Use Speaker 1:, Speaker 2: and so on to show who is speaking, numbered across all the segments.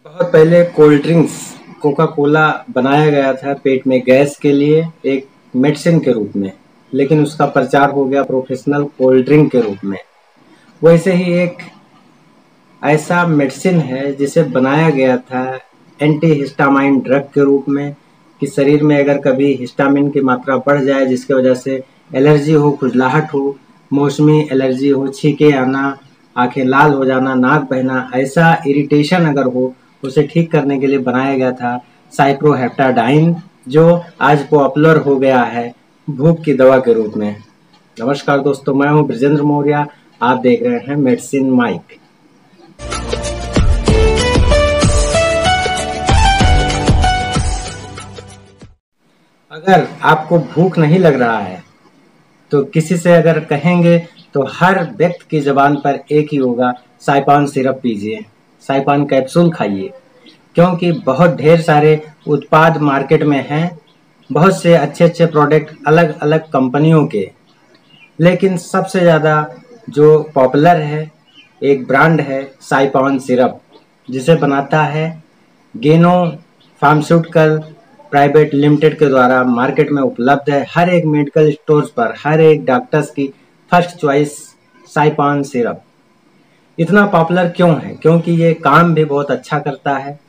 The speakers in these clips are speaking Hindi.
Speaker 1: बहुत पहले कोल्ड ड्रिंक्स कोका कोला बनाया गया था पेट में गैस के लिए एक मेडिसिन के रूप में, लेकिन उसका प्रचार हो गया प्रोफेशनल कोल्ड ड्रिंक के रूप में। वैसे ही एक ऐसा मेडिसिन है जिसे बनाया गया था एंटी हिस्टामाइन ड्रग के रूप में कि शरीर में अगर कभी हिस्टामिन की मात्रा बढ़ जाए जिसकी वजह से एलर्जी हो, खुजलाहट हो, मौसमी एलर्जी हो, छींके आना, आंखें लाल हो जाना, नाक बहना, ऐसा इरिटेशन अगर हो, उसे ठीक करने के लिए बनाया गया था साइप्रोहेप्टाडाइन, जो आज पॉपुलर हो गया है भूख की दवा के रूप में। नमस्कार दोस्तों, मैं हूं ब्रजेंद्र मौर्य। आप देख रहे हैं मेडिसिन माइक। अगर आपको भूख नहीं लग रहा है तो किसी से अगर कहेंगे तो हर व्यक्ति की जबान पर एक ही होगा, साइपान सिरप पीजिए, साइपान कैप्सूल खाइए। क्योंकि बहुत ढेर सारे उत्पाद मार्केट में हैं, बहुत से अच्छे अच्छे प्रोडक्ट अलग अलग कंपनियों के, लेकिन सबसे ज़्यादा जो पॉपुलर है एक ब्रांड है साइपान सिरप, जिसे बनाता है गेनो फार्मास्यूटिकल प्राइवेट लिमिटेड के द्वारा। मार्केट में उपलब्ध है हर एक मेडिकल स्टोर्स पर, हर एक डॉक्टर्स की फर्स्ट चॉइस साइपान सिरप। इतना पॉपुलर क्यों है? क्योंकि ये काम भी बहुत अच्छा करता है।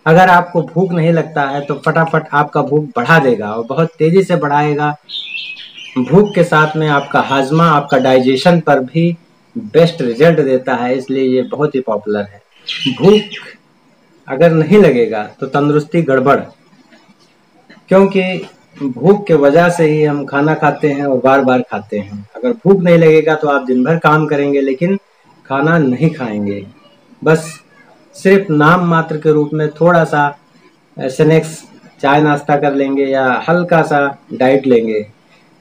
Speaker 1: अगर आपको भूख नहीं लगता है तो फटाफट आपका भूख बढ़ा देगा और बहुत तेजी से बढ़ाएगा। भूख के साथ में आपका हाजमा, आपका डाइजेशन पर भी बेस्ट रिजल्ट देता है, इसलिए ये बहुत ही पॉपुलर है। भूख अगर नहीं लगेगा तो तंदुरुस्ती गड़बड़, क्योंकि भूख के वजह से ही हम खाना खाते हैं और बार बार खाते हैं। अगर भूख नहीं लगेगा तो आप दिन भर काम करेंगे लेकिन खाना नहीं खाएंगे, बस सिर्फ नाम मात्र के रूप में थोड़ा सा स्नैक्स, चाय नाश्ता कर लेंगे या हल्का सा डाइट लेंगे,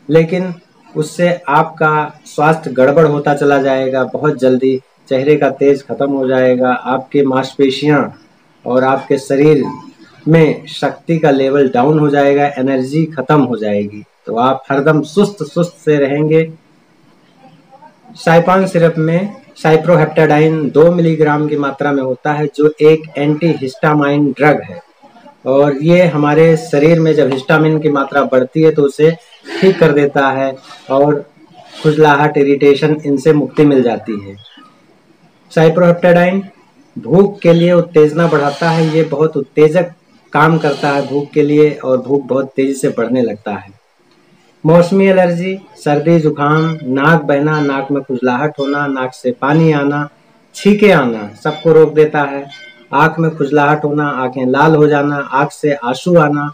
Speaker 1: लेकिन उससे आपका स्वास्थ्य गड़बड़ होता चला जाएगा। बहुत जल्दी चेहरे का तेज खत्म हो जाएगा, आपके मांसपेशियां और आपके शरीर में शक्ति का लेवल डाउन हो जाएगा, एनर्जी खत्म हो जाएगी, तो आप हरदम सुस्त सुस्त से रहेंगे। साइपान सिरप में साइप्रोहेप्टाडाइन 2 मिलीग्राम की मात्रा में होता है, जो एक एंटी हिस्टामाइन ड्रग है, और ये हमारे शरीर में जब हिस्टामिन की मात्रा बढ़ती है तो उसे ठीक कर देता है और खुजलाहट, इरिटेशन, इनसे मुक्ति मिल जाती है। साइप्रोहेप्टाडाइन भूख के लिए उत्तेजना बढ़ाता है, ये बहुत उत्तेजक काम करता है भूख के लिए और भूख बहुत तेजी से बढ़ने लगता है। मौसमी एलर्जी, सर्दी जुकाम, नाक बहना, नाक में खुजलाहट होना, नाक से पानी आना, छींके आना सबको रोक देता है। आँख में खुजलाहट होना, आंखें लाल हो जाना, आँख से आंसू आना,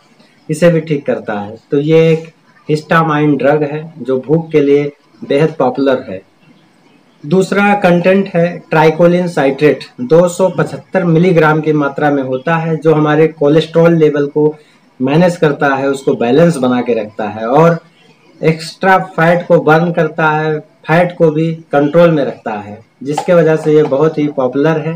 Speaker 1: इसे भी ठीक करता है। तो ये एक हिस्टामाइन ड्रग है जो भूख के लिए बेहद पॉपुलर है। दूसरा कंटेंट है ट्राइकोलिन साइट्रेट, 275 मिलीग्राम की मात्रा में होता है, जो हमारे कोलेस्ट्रॉल लेवल को मैनेज करता है, उसको बैलेंस बना के रखता है और एक्स्ट्रा फैट को बर्न करता है, फैट को भी कंट्रोल में रखता है, जिसके वजह से ये बहुत ही पॉपुलर है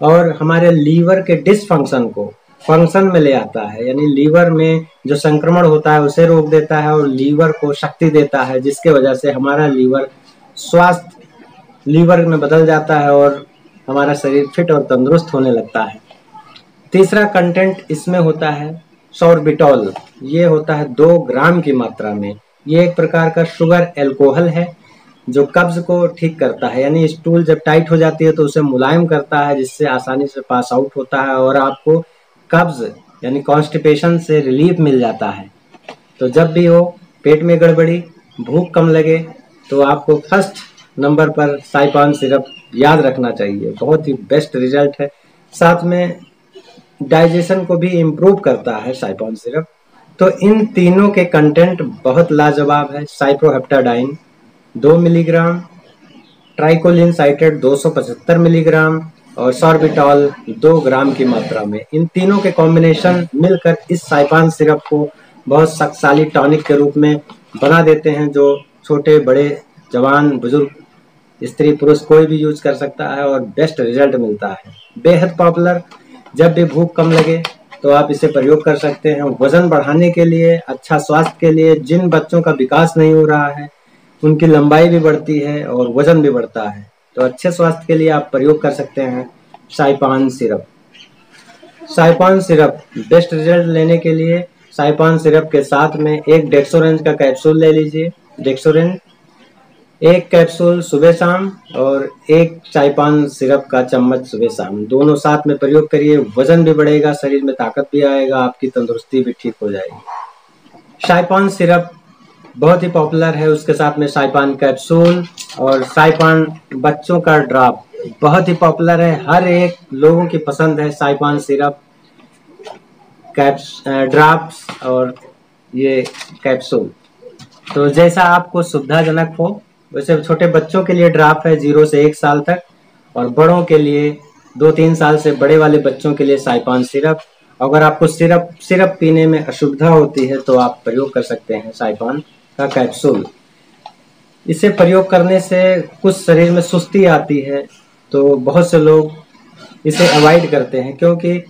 Speaker 1: और हमारे लीवर के डिसफंक्शन को फंक्शन में ले आता है। यानी लीवर में जो संक्रमण होता है उसे रोक देता है और लीवर को शक्ति देता है, जिसके वजह से हमारा लीवर स्वास्थ्य लीवर में बदल जाता है और हमारा शरीर फिट और तंदुरुस्त होने लगता है। तीसरा कंटेंट इसमें होता है सॉर्बिटॉल, ये होता है 2 ग्राम की मात्रा में। ये एक प्रकार का शुगर एल्कोहल है जो कब्ज को ठीक करता है, यानी स्टूल जब टाइट हो जाती है तो उसे मुलायम करता है, जिससे आसानी से पास आउट होता है और आपको कब्ज यानी कॉन्स्टिपेशन से रिलीफ मिल जाता है। तो जब भी हो पेट में गड़बड़ी, भूख कम लगे, तो आपको फर्स्ट नंबर पर साइपान सिरप याद रखना चाहिए। बहुत ही बेस्ट रिजल्ट है, साथ में डाइजेशन को भी इम्प्रूव करता है साइपान सिरप। तो इन तीनों के कंटेंट बहुत लाजवाब है। Cyproheptadine 2 milligram, tricholine citrate 275 milligram और सॉर्बिटॉल 2 ग्राम की मात्रा में। इन तीनों के कॉम्बिनेशन मिलकर इस साइपान सिरप को बहुत शक्तिशाली टॉनिक के रूप में बना देते हैं, जो छोटे बड़े, जवान, बुजुर्ग, स्त्री पुरुष कोई भी यूज कर सकता है और बेस्ट रिजल्ट मिलता है। बेहद पॉपुलर। जब भी भूख कम लगे तो आप इसे प्रयोग कर सकते हैं। वजन बढ़ाने के लिए, अच्छा स्वास्थ्य के लिए, जिन बच्चों का विकास नहीं हो रहा है उनकी लंबाई भी बढ़ती है और वजन भी बढ़ता है, तो अच्छे स्वास्थ्य के लिए आप प्रयोग कर सकते हैं साइपान सिरप। साइपान सिरप बेस्ट रिजल्ट लेने के लिए साइपान सिरप के साथ में एक डेक्सोरेंज का कैप्सूल ले लीजिए। डेक्सोरेंज एक कैप्सूल सुबह शाम और एक साइपान सिरप का चम्मच सुबह शाम, दोनों साथ में प्रयोग करिए। वजन भी बढ़ेगा, शरीर में ताकत भी आएगा, आपकी तंदुरुस्ती भी ठीक हो जाएगी। साइपान सिरप बहुत ही पॉपुलर है, उसके साथ में साइपान कैप्सूल और साइपान बच्चों का ड्रॉप बहुत ही पॉपुलर है। हर एक लोगों की पसंद है साइपान सिरप, ड्रॉप्स और ये कैप्सूल। तो जैसा आपको सुविधाजनक हो वैसे छोटे बच्चों के लिए ड्रॉप है 0 से 1 साल तक, और बड़ों के लिए 2-3 साल से बड़े वाले बच्चों के लिए साइपान सिरप। अगर आपको सिरप पीने में असुविधा होती है तो आप प्रयोग कर सकते हैं साइपान का कैप्सूल। इसे प्रयोग करने से कुछ शरीर में सुस्ती आती है, तो बहुत से लोग इसे अवॉइड करते हैं, क्योंकि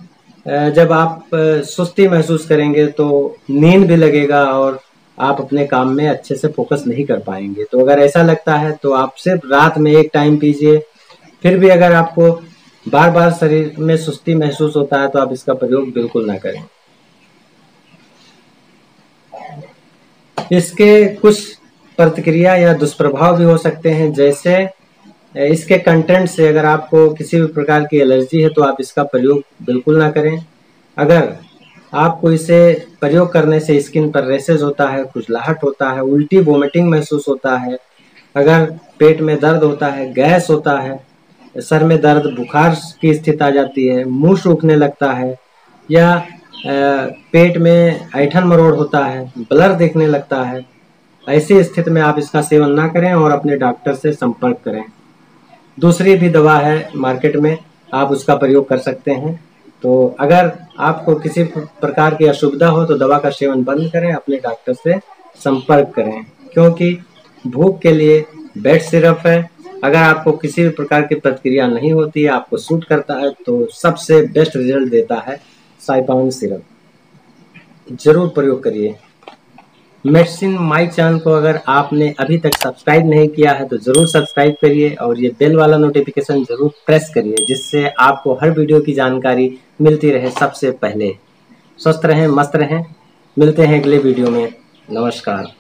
Speaker 1: जब आप सुस्ती महसूस करेंगे तो नींद भी लगेगा और आप अपने काम में अच्छे से फोकस नहीं कर पाएंगे। तो अगर ऐसा लगता है तो आप सिर्फ रात में एक टाइम पीजिए। फिर भी अगर आपको बार बार शरीर में सुस्ती महसूस होता है तो आप इसका प्रयोग बिल्कुल ना करें। इसके कुछ प्रतिक्रिया या दुष्प्रभाव भी हो सकते हैं, जैसे इसके कंटेंट से अगर आपको किसी भी प्रकार की एलर्जी है तो आप इसका प्रयोग बिल्कुल ना करें। अगर आपको इसे प्रयोग करने से स्किन पर रैशेज होता है, खुजलाहट होता है, उल्टी वोमिटिंग महसूस होता है, अगर पेट में दर्द होता है, गैस होता है, सर में दर्द, बुखार की स्थिति आ जाती है, मुंह सूखने लगता है, या पेट में ऐंठन मरोड़ होता है, ब्लर दिखने लगता है, ऐसी स्थिति में आप इसका सेवन ना करें और अपने डॉक्टर से संपर्क करें। दूसरी भी दवा है मार्केट में, आप उसका प्रयोग कर सकते हैं। तो अगर आपको किसी प्रकार की असुविधा हो तो दवा का सेवन बंद करें, अपने डॉक्टर से संपर्क करें, क्योंकि भूख के लिए बेस्ट सिरप है। अगर आपको किसी भी प्रकार की प्रतिक्रिया नहीं होती है, आपको सूट करता है, तो सबसे बेस्ट रिजल्ट देता है साइपान सिरप। जरूर प्रयोग करिए। मेडिसिन माई चैनल को अगर आपने अभी तक सब्सक्राइब नहीं किया है तो जरूर सब्सक्राइब करिए और ये बेल वाला नोटिफिकेशन जरूर प्रेस करिए, जिससे आपको हर वीडियो की जानकारी मिलती रहे सबसे पहले। स्वस्थ रहें, मस्त रहें। मिलते हैं अगले वीडियो में। नमस्कार।